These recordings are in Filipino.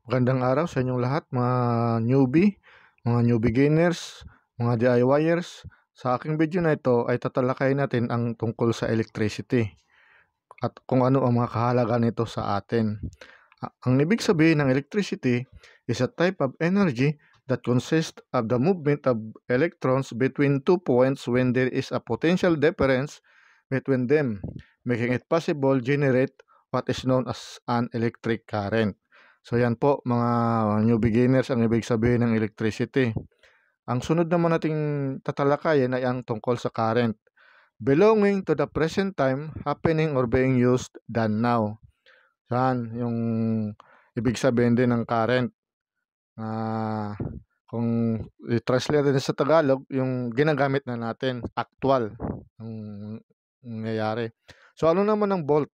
Magandang araw sa inyong lahat, mga new beginners, mga DIYers. Sa aking video na ito ay tatalakayin natin ang tungkol sa electricity at kung ano ang mga kahalagan nito sa atin. Ang ibig sabihin ng electricity is a type of energy that consists of the movement of electrons between 2 points when there is a potential difference between them, making it possible generate what is known as an electric current. So yan po mga new beginners ang ibig sabihin ng electricity. Ang sunod naman nating tatalakayin ay ang tungkol sa current. Belonging to the present time, happening or being used than now. Yan yung ibig sabihin din ng current. Kung i-translate natin sa Tagalog, yung ginagamit na natin, actual ang nangyayari. So ano naman ang volt?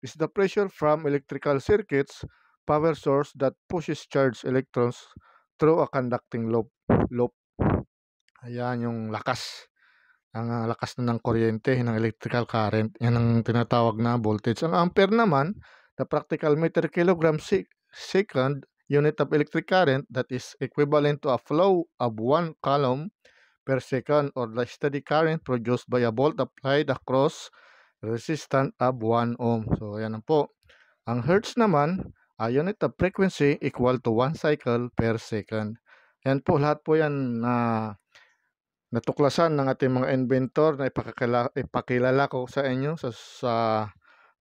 Is the pressure from electrical circuits, power source that pushes charged electrons through a conducting loop. Ayan yung lakas. Ang lakas na ng kuryente, ng electrical current. Yan ang tinatawag na voltage. Ang ampere naman, the practical meter kilogram second unit of electric current that is equivalent to a flow of 1 coulomb per second or the steady current produced by a volt applied across resistance of 1 ohm. So, yan po. Ang hertz naman, a unit of frequency equal to 1 cycle per second. Yan po, lahat po yan na natuklasan ng ating mga inventor na ipakilala ko sa inyo sa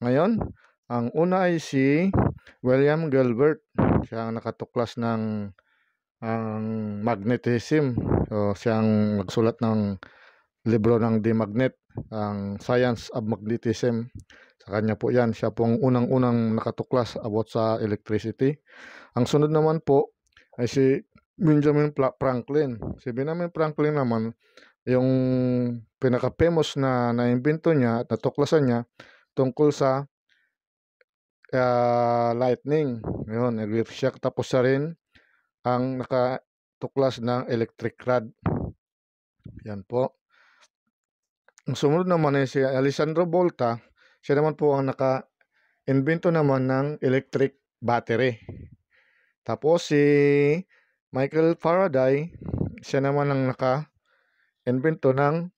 ngayon. Ang una ay si William Gilbert. Siya ang nakatuklas ng magnetism. So, siyang nagsulat ng libro ng The Magnet, ang Science of Magnetism. Sa kanya po yan. Siya po ang unang-unang nakatuklas about sa electricity. Ang sunod naman po ay si Benjamin Franklin. Si Benjamin Franklin naman, yung pinaka-famous na na-invento niya at natuklasan niya tungkol sa lightning. Yun, electric. Tapos siya rin ang nakatuklas ng electric rod. Yan po. Ang sumunod naman ay si Alessandro Volta. Siya naman po ang naka-invento naman ng electric battery. Tapos si Michael Faraday, siya naman ang naka-invento ng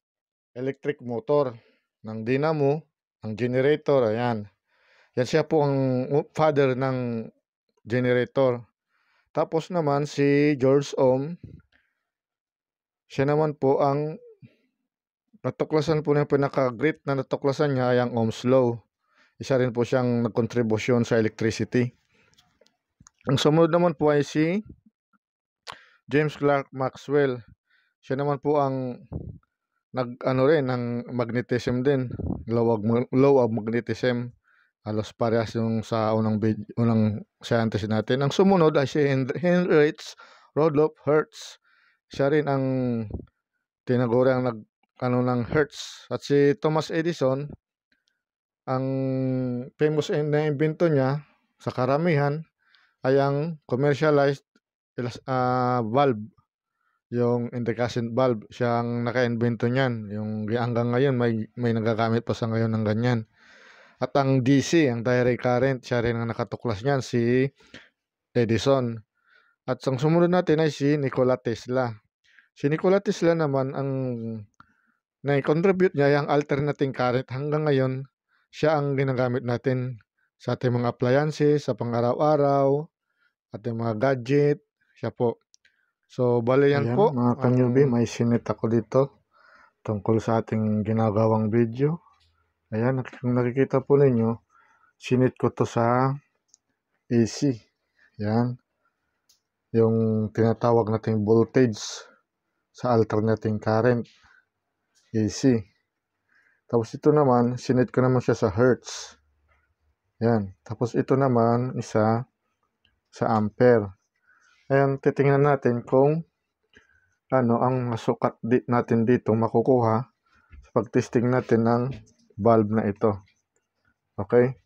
electric motor, ng dynamo, ng generator. Ayan. Yan siya po ang father ng generator. Tapos naman si George Ohm, siya naman po ang natuklasan po niya, pinaka-great na natuklasan niya ay ang Ohm's Law. Isa rin po siyang nagkontribusyon sa electricity. Ang sumunod naman po ay si James Clerk Maxwell. Siya naman po ang rin ng magnetism din, law of magnetism. Halos parehas yung sa unang scientist natin. Ang sumunod ay si Heinrich Rudolf Hertz. Siya rin ang tinaguriang ng Hertz. At si Thomas Edison, ang famous na invento niya sa karamihan ay ang commercialized bulb, yung incandescent bulb. Siya ang naka-invento niyan. Yung hanggang ngayon may nagagamit pa sa ngayon ng ganyan. At ang DC, ang direct current, siya rin ang nakatuklas niyan, si Edison. At ang sumunod natin ay si Nikola Tesla. Si Nikola Tesla naman, ang na-contribute niya yung alternating current. Hanggang ngayon, siya ang ginagamit natin sa ating mga appliances, sa pang-araw-araw, ating mga gadget. Siya po. So, bali yan po. Mga kanyubi, may sinit ako dito tungkol sa ating ginagawang video. Ayan, kung nakikita po ninyo, sinit ko to sa AC. Yan. Yung tinatawag nating voltage sa alternating current. AC. Tapos ito naman, sinit ko naman siya sa hertz. Yan. Tapos ito naman, isa sa ampere. Ayan, titingnan natin kung ano ang sukat natin dito makukuha sa pag-testing natin ng bulb na ito. Okay?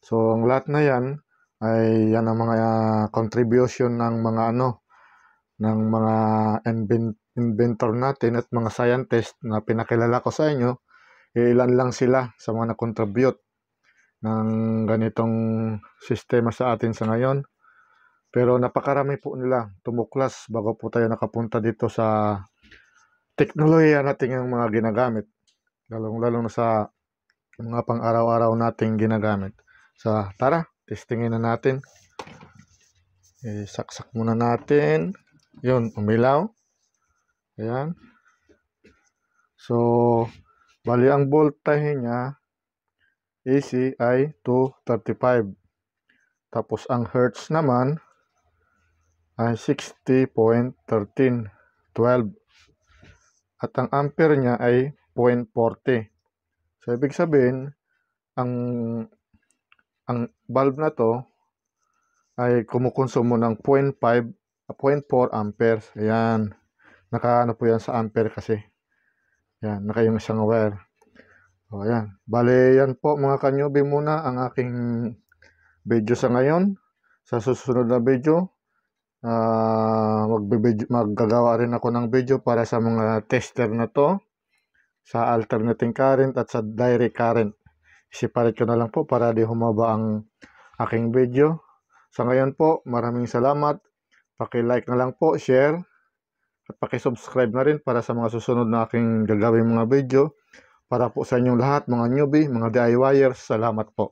So, ang lahat na yan ay yan ang mga contribution ng mga ng mga inventor natin at mga scientist na pinakilala ko sa inyo. Ilan lang sila sa mga na-contribute ng ganitong sistema sa atin sa ngayon. Pero napakarami po nila tumuklas bago po tayo nakapunta dito sa teknolohiya nating ang mga ginagamit. Lalong-lalo na sa mga pang-araw-araw nating ginagamit. So, tara, testingin na natin. Saksak muna natin. Yun, umilaw. Ayan. So, bali ang voltage niya AC ay 235. Tapos ang hertz naman ay 60.1312. At ang ampere niya ay 0.40. So, ibig sabihin, ang bulb na to ay kumukonsumo ng 0.4 amperes. Ayan. Nakaano po yan sa ampere kasi. Ayan, naka yung isang wire. O, ayan. Bale, yan po mga kanyubi muna ang aking video sa ngayon. Sa susunod na video, maggagawa rin ako ng video para sa mga tester na to. Sa alternating current at sa direct current. Separate ko na lang po para di humaba ang aking video. Sa ngayon po, maraming salamat. Paki-like na lang po, share, at paki-subscribe na rin para sa mga susunod na aking gagawin mga video. Para po sa inyong lahat, mga newbie, mga DIYers, salamat po.